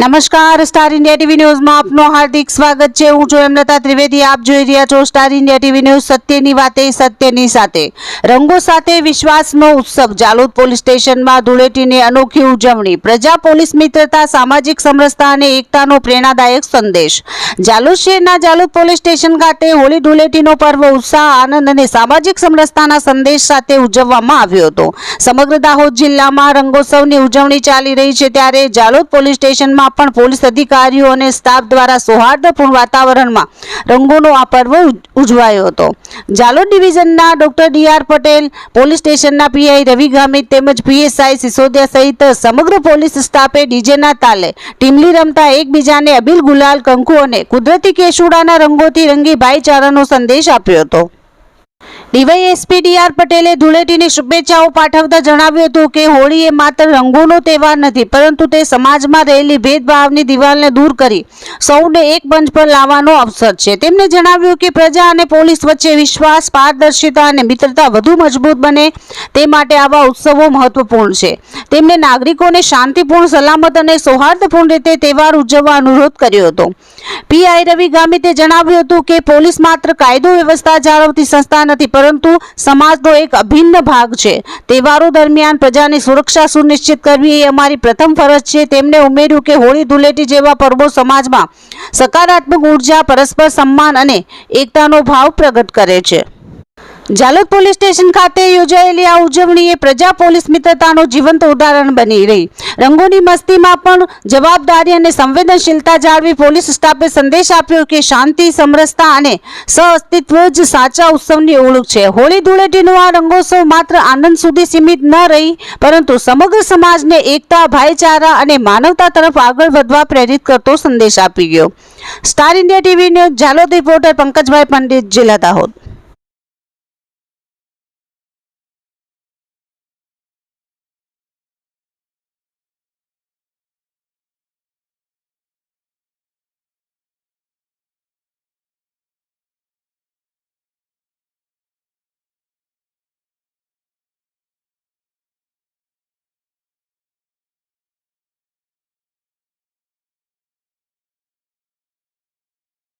નમસ્કાર, star India TV ન્યૂઝમાં આપનું હાર્દિક સ્વાગત છે। હું છું હેમલતા ત્રિવેદી। આપ જોઈ રહ્યા છો સ્ટાર ઇન્ડિયા ટીવી ન્યૂઝ। સત્યની વાતે સત્યની સાથે રંગો સાથે વિશ્વાસનો ઉત્સવ। જાલોદ પોલીસ સ્ટેશનમાં ધૂળેટીની અનોખી ઉજવણી। પ્રજા પોલીસ મિત્રતા, સામાજિક સમરસતા અને એકતાનો પ્રેરણાદાયક સંદેશ। જાલોદ શહેરના જાલોદ પોલીસ સ્ટેશન ખાતે હોળી ધૂળેટીનો પર્વ ઉત્સાહ, આનંદ અને સામાજિક સમરસતાના સંદેશ સાથે ઉજવવામાં આવ્યો હતો। સમગ્ર દાહોદ જિલ્લામાં રંગોત્સવની ઉજવણી ચાલી રહી છે, ત્યારે જાલોદ પોલીસ સ્ટેશનમાં પણ પોલીસ અધિકારીઓ અને સ્ટાફ દ્વારા સૌહાર્દપૂર્ણ વાતાવરણમાં રંગોનો આ પર્વ ઉજવાયો હતો। જાલોદ ડિવિઝનના ડોક્ટર ડી.આર. પટેલ, પોલીસ સ્ટેશનના પીઆઈ રવિ ગામિત તેમજ પીએસઆઈ સિસોદિયા સહિત સમગ્ર પોલીસ સ્ટાફે ડીજેના તાલે ટીમલી રમતા એકબીજાને અબીલ, ગુલાલ, કંકુ અને કુદરતી કેસુડાના રંગોથી રંગી ભાઈચારાનો સંદેશ આપ્યો હતો। ડીવાયએસપી ડી.આર. પટેલે ધૂળેટીની શુભેચ્છાઓ પાઠવતા જણાવ્યું હતું કે હોળી એ માત્ર રંગોનો તહેવાર નથી, પરંતુ તે સમાજમાં રહેલી ભેદભાવની દિવાલને દૂર કરી સૌને એક મંચ પર લાવવાનો અવસર છે। તેમણે જણાવ્યું કે પ્રજા અને પોલીસ વચ્ચે વિશ્વાસ, પારદર્શિતા અને મિત્રતા વધુ મજબૂત બને તે માટે આવા ઉત્સવો મહત્વપૂર્ણ છે। તેમણે નાગરિકોને શાંતિપૂર્ણ, સલામત અને સૌહાર્દપૂર્ણ રીતે તહેવાર ઉજવવા અનુરોધ કર્યો હતો। પીઆઈ રવિ ગામિતે જણાવ્યું હતું કે પોલીસ માત્ર કાયદો વ્યવસ્થા જાળવતી સંસ્થા નથી, પરંતુ સમાજનો એક અભિન્ન ભાગ છે। તહેવારો દરમિયાન પ્રજાની સુરક્ષા સુનિશ્ચિત કરવી એ અમારી પ્રથમ ફરજ છે। તેમણે ઉમેર્યું કે હોળી ધૂળેટી જેવા પર્વો સમાજમાં સકારાત્મક ઉર્જા, પરસ્પર સન્માન અને એકતાનો ભાવ પ્રગટ કરે છે। જાલોદ પોલીસ સ્ટેશન ખાતે યોજાયેલી આ ઉજવણી એ પ્રજા પોલીસ મિત્રતાનું જીવંત ઉદાહરણ બની રહી। રંગોની મસ્તીમાં પણ જવાબદારી અને સંવેદનશીલતા જાળવી પોલીસ સ્ટાફે સંદેશ આપ્યો કે શાંતિ, સમરસતા અને સહઅસ્તિત્વ જ સાચા ઉત્સવની ઓળખ છે। હોળી ધૂળેટીનો આ રંગોત્સવ માત્ર આનંદ સુધી સીમિત ન રહી, પરંતુ સમગ્ર સમાજને એકતા, ભાઈચારા અને માનવતા તરફ આગળ વધવા પ્રેરિત કરતો સંદેશ આપી ગયો। Star India TV news Jhalod reporter Pankajbhai Pandit, જિલ્લા દાહોદ।